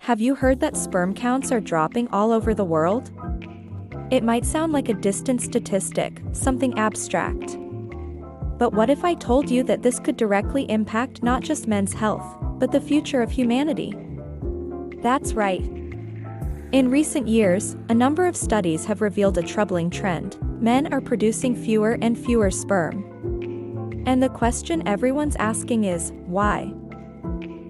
Have you heard that sperm counts are dropping all over the world? It might sound like a distant statistic, something abstract. But what if I told you that this could directly impact not just men's health, but the future of humanity? That's right. In recent years, a number of studies have revealed a troubling trend. Men are producing fewer and fewer sperm. And the question everyone's asking is, why?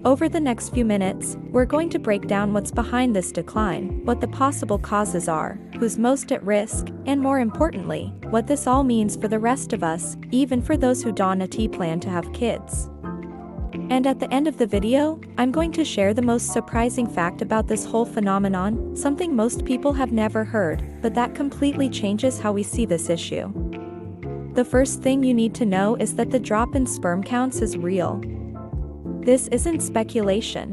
Over the next few minutes, we're going to break down what's behind this decline, what the possible causes are, who's most at risk, and more importantly, what this all means for the rest of us, even for those who don't plan to have kids. And at the end of the video, I'm going to share the most surprising fact about this whole phenomenon, something most people have never heard, but that completely changes how we see this issue. The first thing you need to know is that the drop in sperm counts is real. This isn't speculation.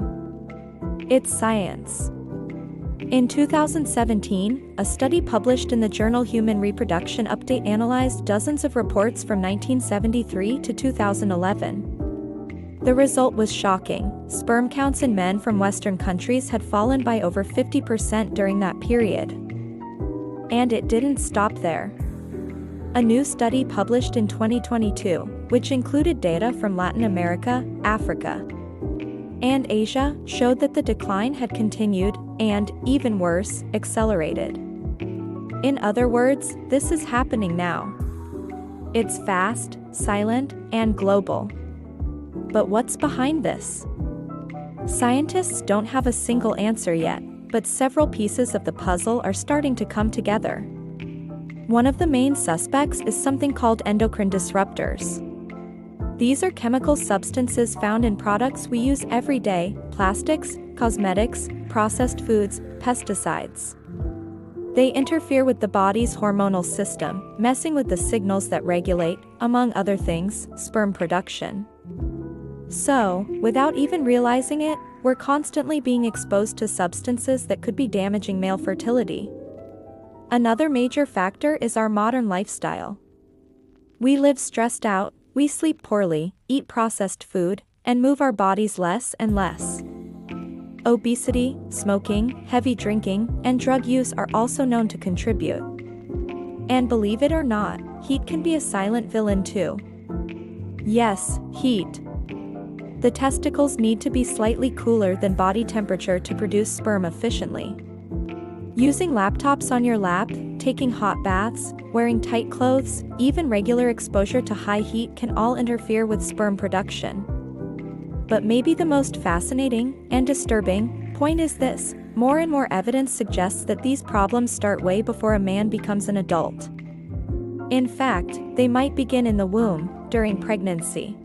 It's science. In 2017, a study published in the journal Human Reproduction Update analyzed dozens of reports from 1973 to 2011. The result was shocking. Sperm counts in men from Western countries had fallen by over 50% during that period. And it didn't stop there. A new study published in 2022, which included data from Latin America, Africa, and Asia, showed that the decline had continued, and, even worse, accelerated. In other words, this is happening now. It's fast, silent, and global. But what's behind this? Scientists don't have a single answer yet, but several pieces of the puzzle are starting to come together. One of the main suspects is something called endocrine disruptors. These are chemical substances found in products we use every day: plastics, cosmetics, processed foods, pesticides. They interfere with the body's hormonal system, messing with the signals that regulate, among other things, sperm production. So, without even realizing it, we're constantly being exposed to substances that could be damaging male fertility. Another major factor is our modern lifestyle. We live stressed out, we sleep poorly, eat processed food, and move our bodies less and less. Obesity, smoking, heavy drinking, and drug use are also known to contribute. And believe it or not, heat can be a silent villain too. Yes, heat. The testicles need to be slightly cooler than body temperature to produce sperm efficiently. Using laptops on your lap, taking hot baths, wearing tight clothes, even regular exposure to high heat can all interfere with sperm production. But maybe the most fascinating and disturbing point is this: more and more evidence suggests that these problems start way before a man becomes an adult. In fact, they might begin in the womb, during pregnancy.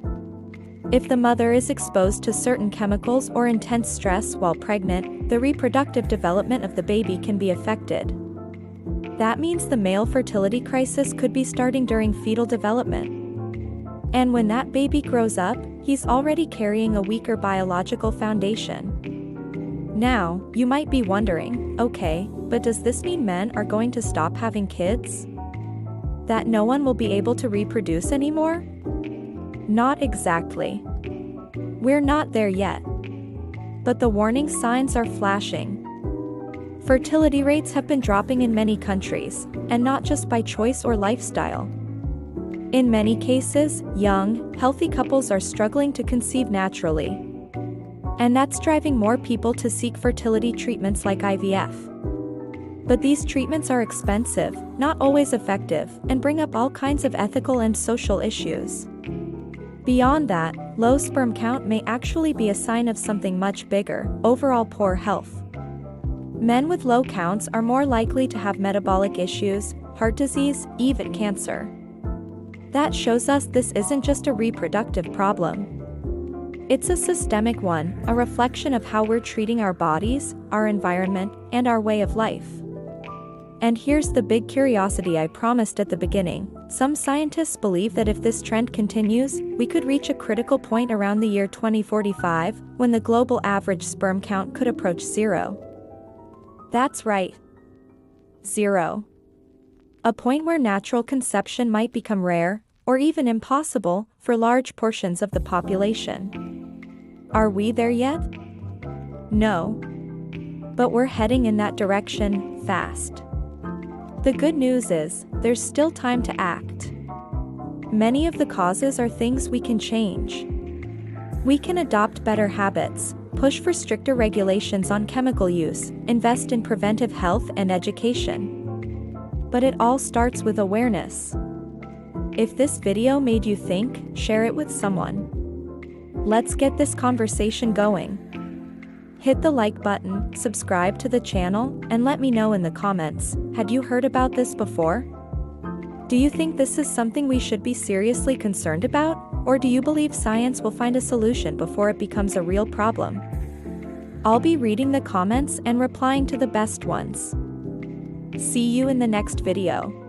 If the mother is exposed to certain chemicals or intense stress while pregnant, the reproductive development of the baby can be affected. That means the male fertility crisis could be starting during fetal development. And when that baby grows up, he's already carrying a weaker biological foundation. Now, you might be wondering, okay, but does this mean men are going to stop having kids? That no one will be able to reproduce anymore? Not exactly. We're not there yet. But the warning signs are flashing. Fertility rates have been dropping in many countries, and not just by choice or lifestyle. In many cases, young, healthy couples are struggling to conceive naturally. And that's driving more people to seek fertility treatments like IVF. But these treatments are expensive, not always effective, and bring up all kinds of ethical and social issues. Beyond that, low sperm count may actually be a sign of something much bigger: overall poor health. Men with low counts are more likely to have metabolic issues, heart disease, even cancer. That shows us this isn't just a reproductive problem. It's a systemic one, a reflection of how we're treating our bodies, our environment, and our way of life. And here's the big curiosity I promised at the beginning. Some scientists believe that if this trend continues, we could reach a critical point around the year 2045, when the global average sperm count could approach zero. That's right. Zero. A point where natural conception might become rare, or even impossible, for large portions of the population. Are we there yet? No. But we're heading in that direction, fast. The good news is, there's still time to act. Many of the causes are things we can change. We can adopt better habits, push for stricter regulations on chemical use, invest in preventive health and education. But it all starts with awareness. If this video made you think, share it with someone. Let's get this conversation going. Hit the like button, subscribe to the channel, and let me know in the comments, had you heard about this before? Do you think this is something we should be seriously concerned about, or do you believe science will find a solution before it becomes a real problem? I'll be reading the comments and replying to the best ones. See you in the next video.